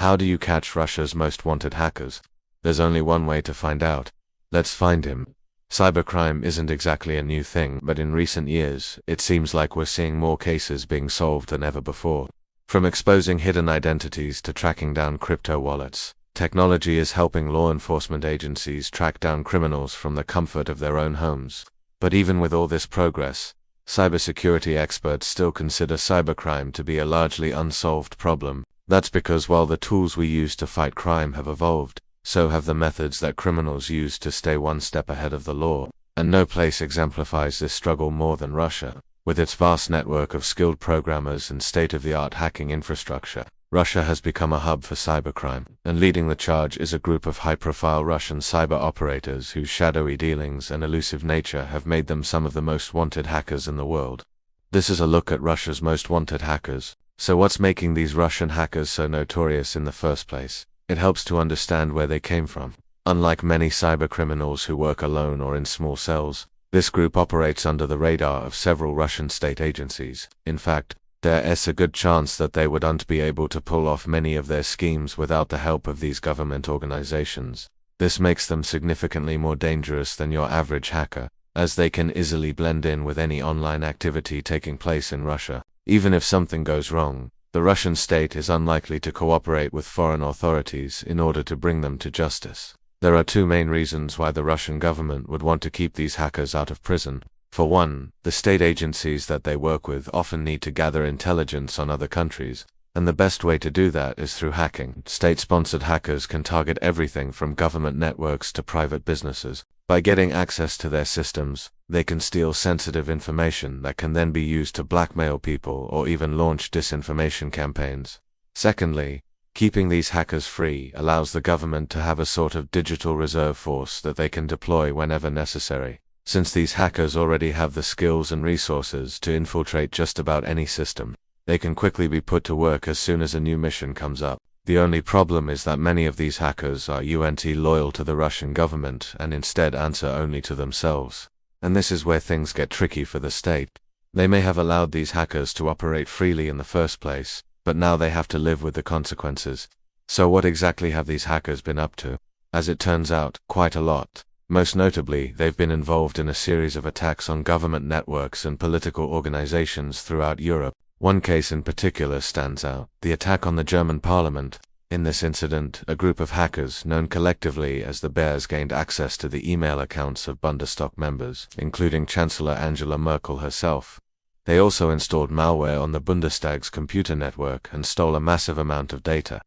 How do you catch Russia's most wanted hackers? There's only one way to find out. Let's find him. Cybercrime isn't exactly a new thing, but in recent years, it seems like we're seeing more cases being solved than ever before. From exposing hidden identities to tracking down crypto wallets, technology is helping law enforcement agencies track down criminals from the comfort of their own homes. But even with all this progress, cybersecurity experts still consider cybercrime to be a largely unsolved problem. That's because while the tools we use to fight crime have evolved, so have the methods that criminals use to stay one step ahead of the law. And no place exemplifies this struggle more than Russia. With its vast network of skilled programmers and state-of-the-art hacking infrastructure, Russia has become a hub for cybercrime, and leading the charge is a group of high-profile Russian cyber operators whose shadowy dealings and elusive nature have made them some of the most wanted hackers in the world. This is a look at Russia's most wanted hackers. So what's making these Russian hackers so notorious in the first place? It helps to understand where they came from. Unlike many cybercriminals who work alone or in small cells, this group operates under the radar of several Russian state agencies. In fact, there is a good chance that they wouldn't be able to pull off many of their schemes without the help of these government organizations. This makes them significantly more dangerous than your average hacker, as they can easily blend in with any online activity taking place in Russia. Even if something goes wrong, the Russian state is unlikely to cooperate with foreign authorities in order to bring them to justice. There are two main reasons why the Russian government would want to keep these hackers out of prison. For one, the state agencies that they work with often need to gather intelligence on other countries, and the best way to do that is through hacking. State-sponsored hackers can target everything from government networks to private businesses. By getting access to their systems, they can steal sensitive information that can then be used to blackmail people or even launch disinformation campaigns. Secondly, keeping these hackers free allows the government to have a sort of digital reserve force that they can deploy whenever necessary. Since these hackers already have the skills and resources to infiltrate just about any system, they can quickly be put to work as soon as a new mission comes up. The only problem is that many of these hackers are loyal to the Russian government and instead answer only to themselves. And this is where things get tricky for the state. They may have allowed these hackers to operate freely in the first place, but now they have to live with the consequences. So what exactly have these hackers been up to? As it turns out, quite a lot. Most notably, they've been involved in a series of attacks on government networks and political organizations throughout Europe. One case in particular stands out, the attack on the German parliament. In this incident, a group of hackers, known collectively as the Bears, gained access to the email accounts of Bundestag members, including Chancellor Angela Merkel herself. They also installed malware on the Bundestag's computer network and stole a massive amount of data.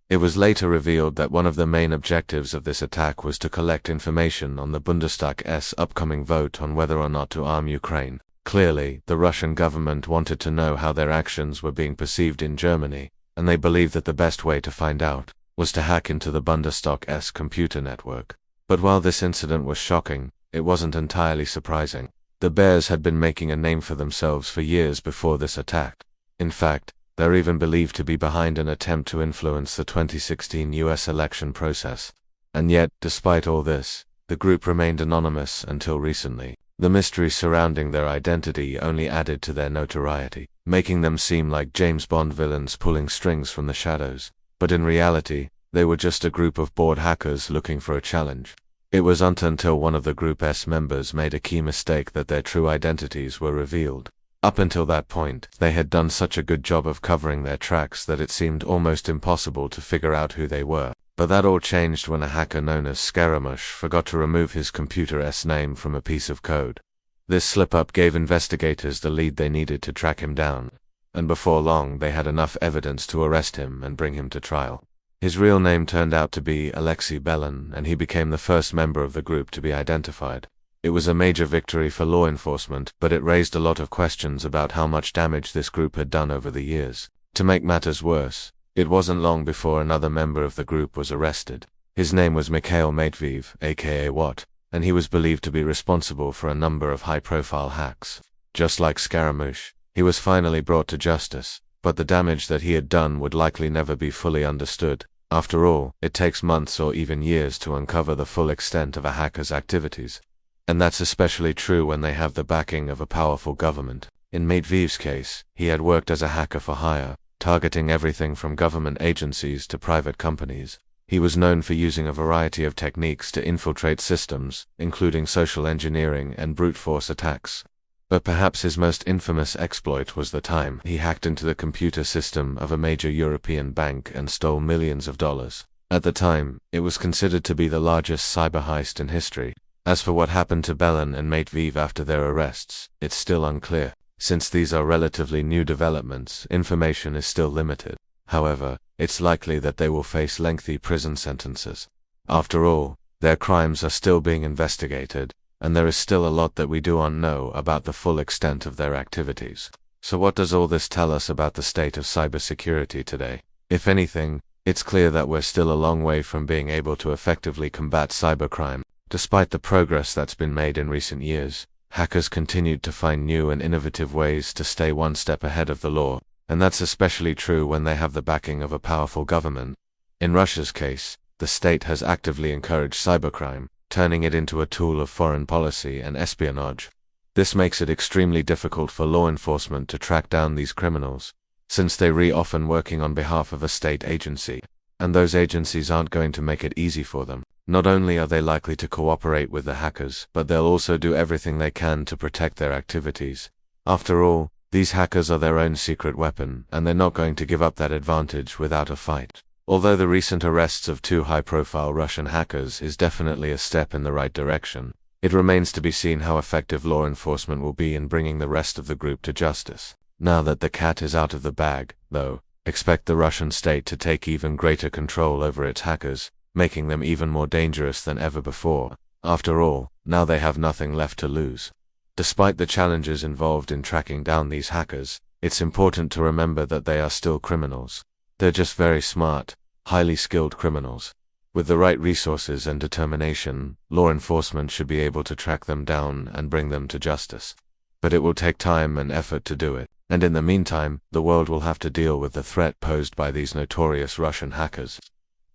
It was later revealed that one of the main objectives of this attack was to collect information on the Bundestag's upcoming vote on whether or not to arm Ukraine. Clearly, the Russian government wanted to know how their actions were being perceived in Germany, and they believed that the best way to find out was to hack into the Bundestag's computer network. But while this incident was shocking, it wasn't entirely surprising. The Bears had been making a name for themselves for years before this attack. In fact, they're even believed to be behind an attempt to influence the 2016 US election process. And yet, despite all this, the group remained anonymous until recently. The mystery surrounding their identity only added to their notoriety, making them seem like James Bond villains pulling strings from the shadows. But in reality, they were just a group of bored hackers looking for a challenge. It wasn't until one of the group's members made a key mistake that their true identities were revealed. Up until that point, they had done such a good job of covering their tracks that it seemed almost impossible to figure out who they were. But that all changed when a hacker known as Scaramush forgot to remove his computer's name from a piece of code. This slip-up gave investigators the lead they needed to track him down, and before long they had enough evidence to arrest him and bring him to trial. His real name turned out to be Alexei Belin, and he became the first member of the group to be identified. It was a major victory for law enforcement, but it raised a lot of questions about how much damage this group had done over the years. To make matters worse, it wasn't long before another member of the group was arrested. His name was Mikhail Matveev, aka Watt, and he was believed to be responsible for a number of high-profile hacks. Just like Scaramush, he was finally brought to justice, but the damage that he had done would likely never be fully understood. After all, it takes months or even years to uncover the full extent of a hacker's activities. And that's especially true when they have the backing of a powerful government. In Matveev's case, he had worked as a hacker for hire, targeting everything from government agencies to private companies. He was known for using a variety of techniques to infiltrate systems, including social engineering and brute force attacks. But perhaps his most infamous exploit was the time he hacked into the computer system of a major European bank and stole millions of dollars. At the time, it was considered to be the largest cyber heist in history. As for what happened to Belen and Mate Vive after their arrests, it's still unclear. Since these are relatively new developments, information is still limited. However, it's likely that they will face lengthy prison sentences. After all, their crimes are still being investigated, and there is still a lot that we do not know about the full extent of their activities. So what does all this tell us about the state of cybersecurity today? If anything, it's clear that we're still a long way from being able to effectively combat cybercrime. Despite the progress that's been made in recent years, hackers continued to find new and innovative ways to stay one step ahead of the law, and that's especially true when they have the backing of a powerful government. In Russia's case, the state has actively encouraged cybercrime, turning it into a tool of foreign policy and espionage. This makes it extremely difficult for law enforcement to track down these criminals, since they're often working on behalf of a state agency, and those agencies aren't going to make it easy for them. Not only are they likely to cooperate with the hackers, but they'll also do everything they can to protect their activities. After all, these hackers are their own secret weapon, and they're not going to give up that advantage without a fight. Although the recent arrests of 2 high-profile Russian hackers is definitely a step in the right direction, it remains to be seen how effective law enforcement will be in bringing the rest of the group to justice. Now that the cat is out of the bag, though, expect the Russian state to take even greater control over its hackers, making them even more dangerous than ever before. After all, now they have nothing left to lose. Despite the challenges involved in tracking down these hackers, it's important to remember that they are still criminals. They're just very smart, highly skilled criminals. With the right resources and determination, law enforcement should be able to track them down and bring them to justice. But it will take time and effort to do it, and in the meantime, the world will have to deal with the threat posed by these notorious Russian hackers.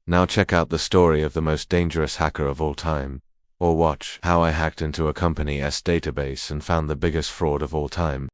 Now check out the story of the most dangerous hacker of all time, or watch how I hacked into a company's database and found the biggest fraud of all time.